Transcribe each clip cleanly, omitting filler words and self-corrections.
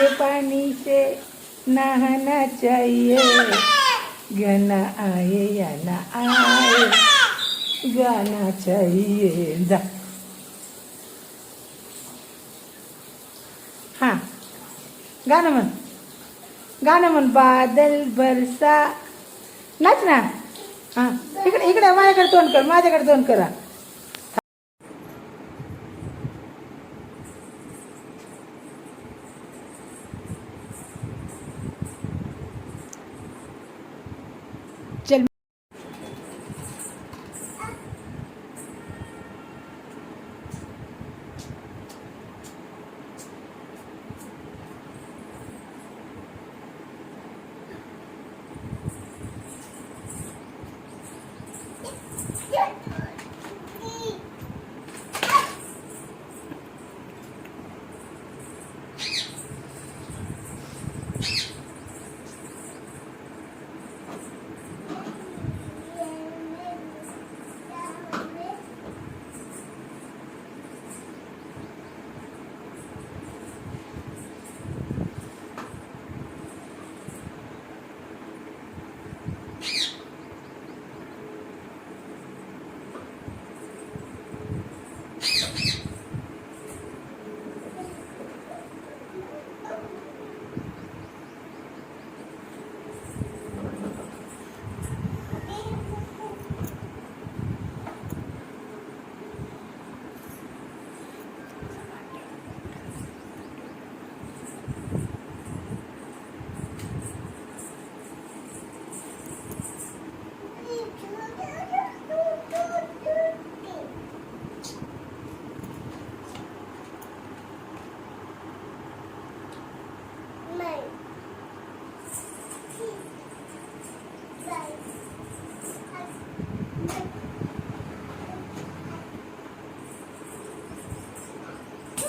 के पानी से नहाना चाहिए, गाना आए या ना आए, गाना चाहिए. जा. हा गाणं म्हण, गाणं म्हण. बादल बरसा. नाच ना. हा इकडे इकडे माझ्याकडे तोंड कर, माझ्याकडे तोंड करा. चल.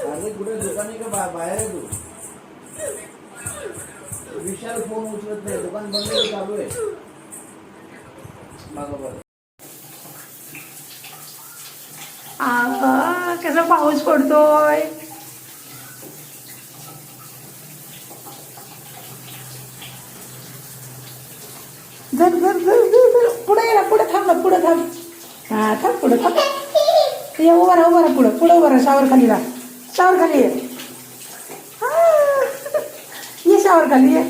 अरे कुठे दुकानी का बाहेर आहे तू? विशाल फोन उचलत नाही, दुकान बंद चालू आहे. कसा पाऊस पडतोय. जर जर जर जर पुढे ये, पुढे थांब ना, पुढे थांब. हा थांब, पुढे थांब. ये उभा राहा, उभा राहा, पुढे पुढे उभा राहा. शावर खाली राहा, शावर खाली ये. ये शावर खाली ये.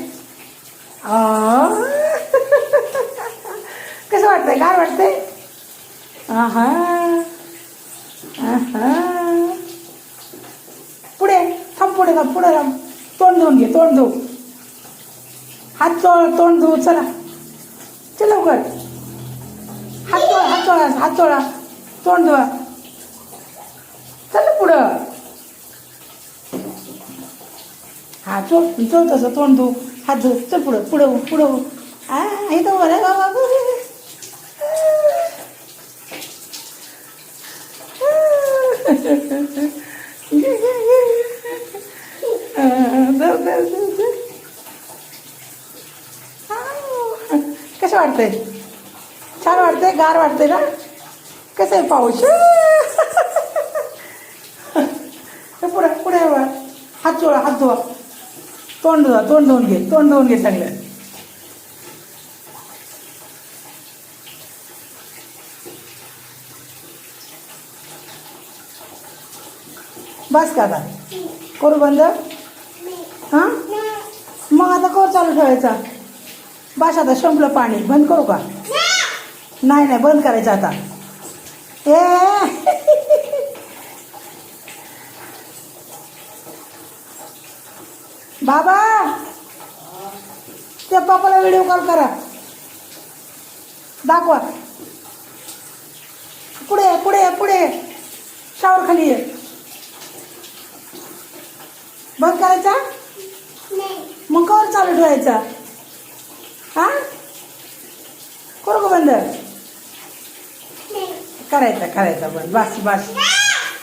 कसं वाटतंय, गार वाटतंय. आहा आहा. पुढे थांब, पुढे थांब, पुढे थांब. तोंड धुवून घे, तोंड धुव. हात चोळ, तोंड धुव. चला चल लवकर. हात चोळा, हात चोळा, हात चोळा, तोंड धुवा. चल पुढं. हा चोळ चोळ, तसं तोंड धुव, हात धुव. चल पुढं, पुढं पुढं. इथं बरं बाबा. कसं वाटतंय, छान वाटतंय, गार वाटतंय ना. कसं आहे पाऊस. पुढे पुढे हात चोळा, हात धुवा, तोंड धुवा, तोंड धुवून घे, तोंड धुवून घे चांगलं. बस का आता करू बंद. हां मग आता कर चालू ठेवायचा. बस आता संपलं पाणी. बंद करू का? नाही नाही बंद करायचं आता. बाबा त्या पप्पाला व्हिडिओ कॉल करा, दाखवा. पुढे पुढे पुढे शावर खाली ये. बंद करायचा मग कवर चालू ठेवायचा. हा करू का बंद? करायचा करायचा बंद. बस बस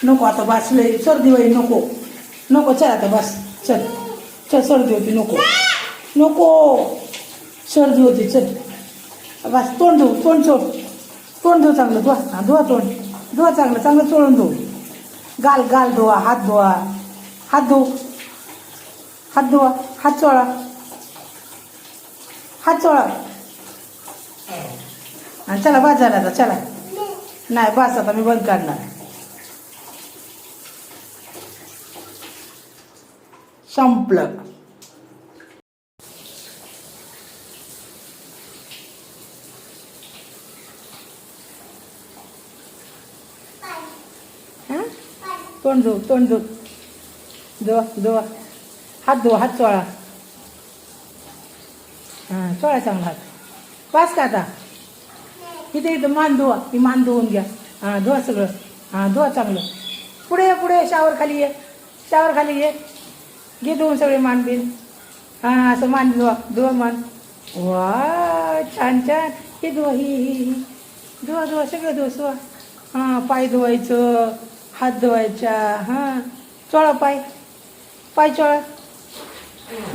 नको आता, बस लई सर्दी होईल. नको नको चल आता बस. चल चल सर्दी होती. नको नको सर्दी होती. चल बस. तोंड धुव, तोंड चोळ, तोंड धुव चांगलं. धुवा, हा धुवा तोंड, धुवा चांगलं चांगलं चोळून धुव. गाल गाल धुवा, हात धुवा, हात धुव, हात धुवा, हात चोळा, हात चोळा. आणि चला बस झाला आता, चला. नाही बस आता, मी बंद करणार. संपलं. हां, तोंड धु, तोंड धु, धुवा धुवा, हात धुवा, हात चोळा. हां, चोळा चांगला हात. बस का आता? इथं मान धुवा, ती मान धुवून घ्या. हां, धुवा सगळं. हां, धुवा चांगलं. पुढे ये, पुढे शावर खाली ये, शावर खाली ये. घे धुवून सगळे मान बिन. हां, असं मान धुवा, धुवा मान. वा, छान छान. हे धुवा, ही धुवा धुवा, सगळं धुवा. हां, पाय धुवायचं, हात धुवायच्या. हां, चोळा पाय, पाय चोळा.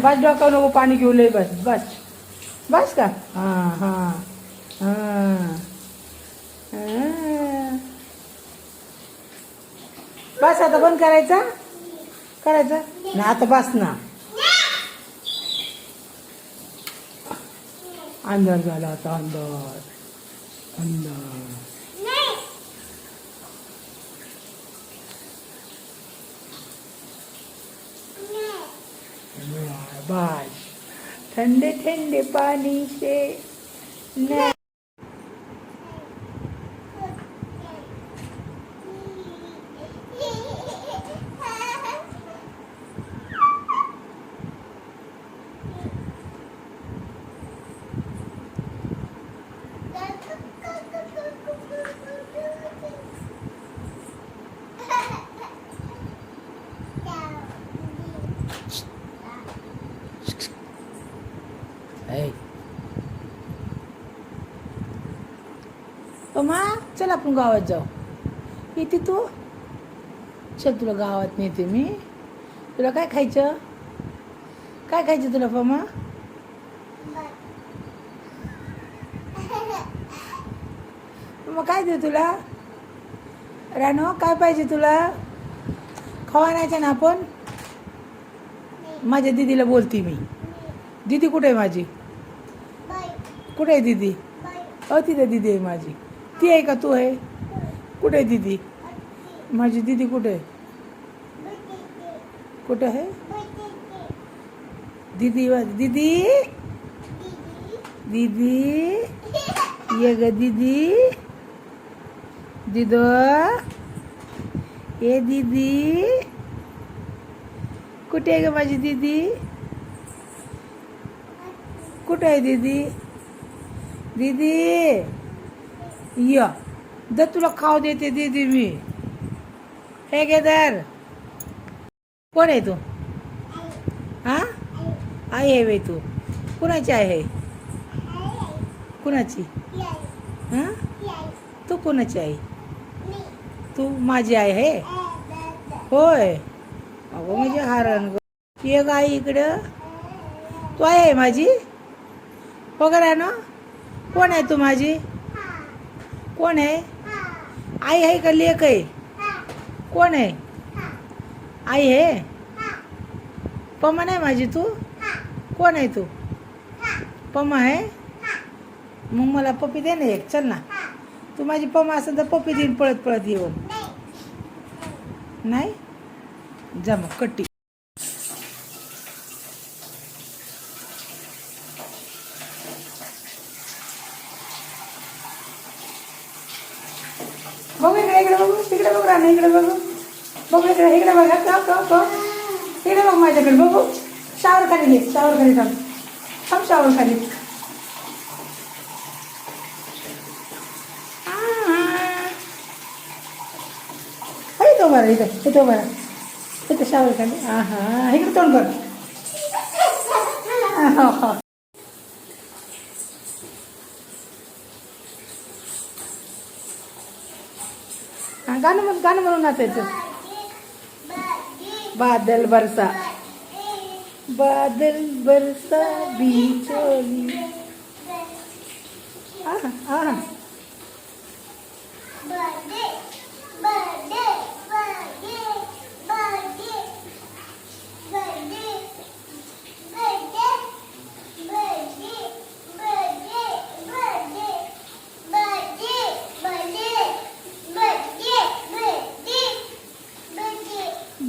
बस, डोक्यावर नको पाणी घेऊ लय. बस बस बस का? हां हां हां हां. बस आता, बंद करायचा, करायचं ना आता. बस ना. अंधार झाला आता, अंधार अंधार. बस, ठंडे ठंडे पानी से न. पमा, चल आपण गावात जाऊ. येते तू? चल, तुला गावात नेते मी. तुला काय खायचं? काय खायचं तुला पमा? मग काय देऊ तुला? रानो, काय पाहिजे तुला? खावा नाहीचं ना आपण? माझ्या दीदीला बोलते मी. दीदी कुठे आहे माझी? कुठे आहे दीदी? तिथे दीदी आहे माझी. ती आहे का तू आहे? कुठे आहे दीदी? माझी दीदी कुठे आहे? कुठे आहे दीदी? दीदी, दीदी, ये ग दीदी. दीदो, ये दीदी. कुठे आहे ग माझी दीदी? कुठे आहे दीदी? दीदी, या दर तुला खाऊ देते दीदी मी. हे गे दर. कोण आहे तू? हां, आई आहे बाई तू. कुणाची आहे? कुणाची? हां, तू कोणाची आहे? तू माझी आई आहे. होय. अगो म्हणजे हारण ग. ये ग आई इकडं. तू आहे माझी? वगैरे ना. कोण आहे तू माझी? कोण आहे? आई आहे का लेक आहे? कोण आहे? आई आहे. पमा नाही माझी तू? कोण आहे तू? पमा आहे. मग मला पप्पी दे ना एक. चल ना, तू माझी पमा असेल तर पप्पी देईन पळत पळत येऊन. नाही जा मग कट्टी. बघू इकडे, इकडे बघू, तिकडे बघू, राणी इकडे बघू. बघू इकडे, इकडे बघा. इकडे बघ माझ्याकडे बघू. शावर खाली घे, शावर खाली थांब. थांब शावर खाली. तो बरं इथं, इथं बरं, इथं शावर खाली. हां हां, इकडे तोंड कर. हो हो. गाणं म्हणून नाचायचं. बादल बरसा, बादल बरसा बिचोली. हां हां.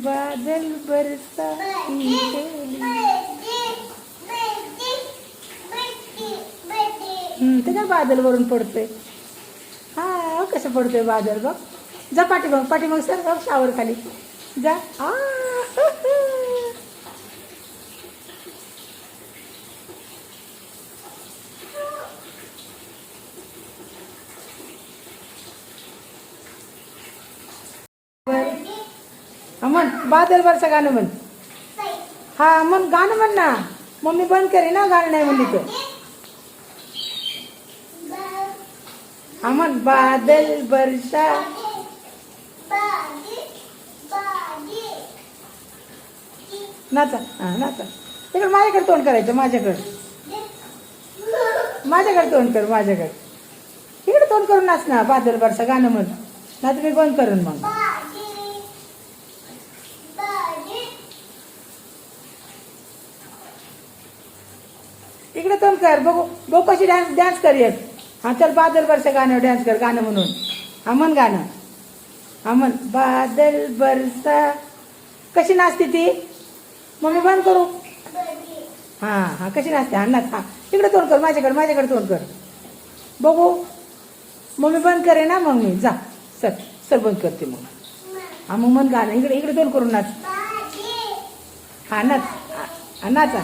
बादल बरसाती चोली. ते काय बादल वरून पडतोय. हा कसं पडतोय बादल बघ. जा पाठीमाग सर बघ शावर खाली जा. म्हण बादल बरसा गाणं म्हण. हा म्हण गाणं म्हण ना. मम्मी बंद करे ना गाणं नाही म्हणली तर. हा म्हण बादल बरसा. नाचा हा नाचा. तिकडे माझ्याकडे तोंड करायचं. माझ्याकडे तोंड कर. माझ्याकडे तिकडे तोंड करून नाच ना. बादल बरसा गाणं म्हण. ना तुम्ही बंद करून मग. इकडे तोंड कर. बघू बघू कशी डान्स कर एक. हा चल बादल बरसा गाणं डान्स कर. गाणं म्हणून हा म्हण गाणं. हा म्हण बादल बरसा. कशी नाचते ती. मम्मी बंद करू. हा हा कशी नाचते. हा नाच. हा तिकडे तोंड कर. माझ्याकडे तोंड कर. बघू मम्मी बंद करे ना. मग मी जा सर बंद करते मग. हा मग मन गाणं. इकडे तोंड करून नाच. हा नाच. हा नाचा.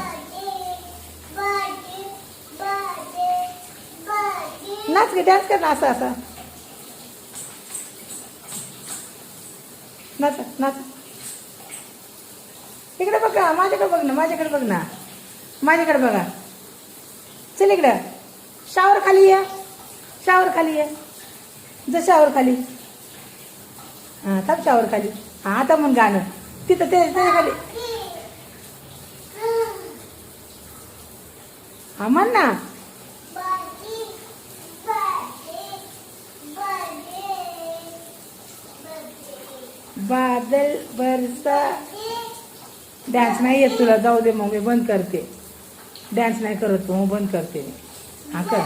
नाच गे डान्स कर ना. असा नाच. इकडे बघा. माझ्याकडे बघ ना. माझ्याकडे बघा. चल इकडं. शावर खाली ये. जा शावर खाली. हा थांब शावर खाली. हा आता मग गाणं. तिथं ते खाली. हा म्हण ना. बादल बरसा. डान्स नाही येत तुला. जाऊ दे मग मी बंद करते. डान्स नाही करत तू. मग बंद करते मी. हा कर.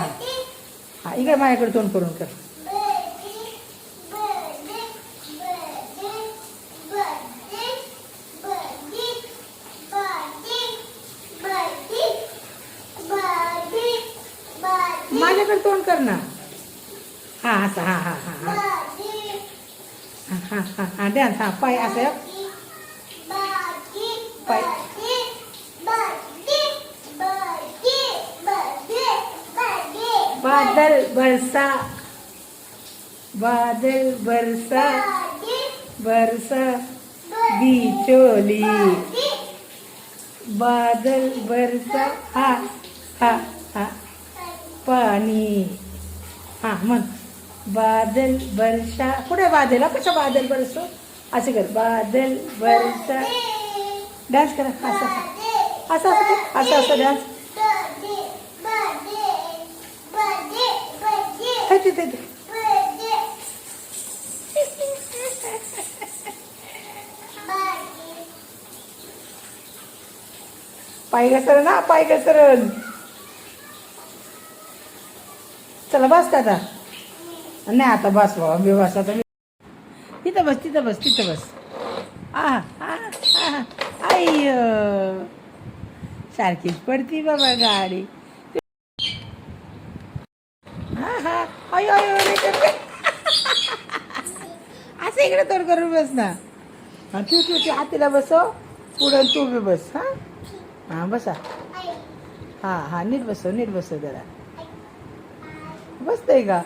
हा इकडे माझ्याकडे तोंड करून कर. माझ्याकडे तोंड कर ना. हा असं. हा डान्स. हा पाय असं. पाय बादल बरसा. बरसा बिचोली. बादल बरसा. हा पाणी. हा म्हण बादल बरसा. कुठे बादल. कशा बादल बरसो. असे कर. बादल बरसा. डान्स करा. असं डान्स. पाय घसरण. चला बस का आता. नाही आता बस बाबा. मी बस आता. तिथं बस. आई सारखीच पडती बाबा गाडी. अयो असं इकडे तोड करून बस ना. तू हातीला बसव. पुढं तू बी बस. हा बसा. हा नीट बसव जरा. बसतंय का.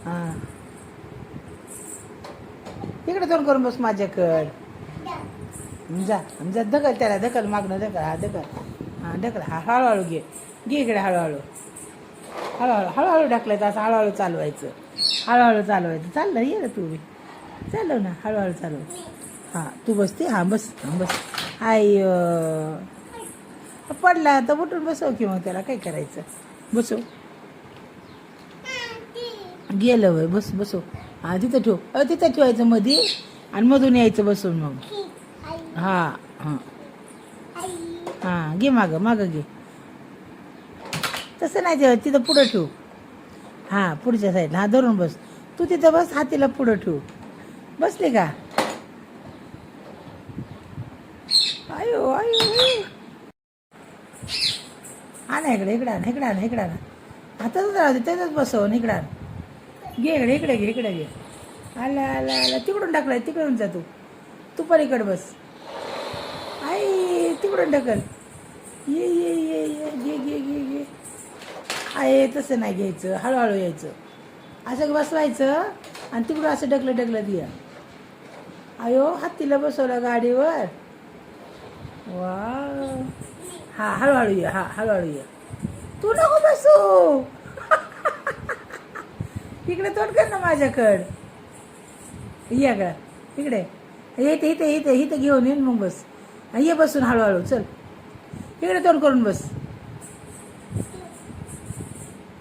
हा इकडे तोंड करून बस माझ्याकडं. जा ढकल त्याला. ढकल मागणं. ढकल. हा ढकल. हा हळूहळू घे इकडे. हळूहळू ढकलायचं. असं हळूहळू चालवायचं. चाललं ये ना तू बी. चालव ना. हळूहळू चालव. हा तू बसते. हा बस. आई पडला तर उठून बसव की. मग त्याला काय करायचं. बसव. गेलं वय. बसव. हा तिथं ठेव. तिथं ठेवायचं मध्ये. आणि मधून यायचं बसून मग. हा घे मागं घे. तसं नाही ठेव. तिथं पुढं ठेव. हा पुढच्या साईडला. हा धरून बस. तू तिथं बस. हातीला पुढं ठेव. बसले का. आयो आयो आणा इकडे इकडे आण इकडे आण इकडे आण आताच राहू दे त्याच्याच बसव इकडे आण घे इकडे घे इकडे घे आला आला आला तिकडून टाकलाय तिकडून जा तू पलीकडे बस आई तिकडून ढकल ये ये ये ये घे घे घे घे आहे तसं नाही घ्यायचं हळूहळू यायचं असं बसवायचं आणि तिकडून असं ढकलत या आयो हत्तीला बसवलं गाडीवर वा हा हळूहळू ये हा हळूहळू ये तू नको बसू इकडे तोंड कर ना माझ्याकड या का इकडे इथे इथे इथे इथे घेऊन येईन मग बस ये बसून हळूहळू चल इकडे तोंड करून बस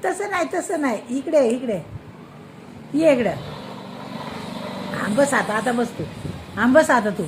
तसं नाही इकडे इकडे ये इकडे बस आता बस तू बस आता तू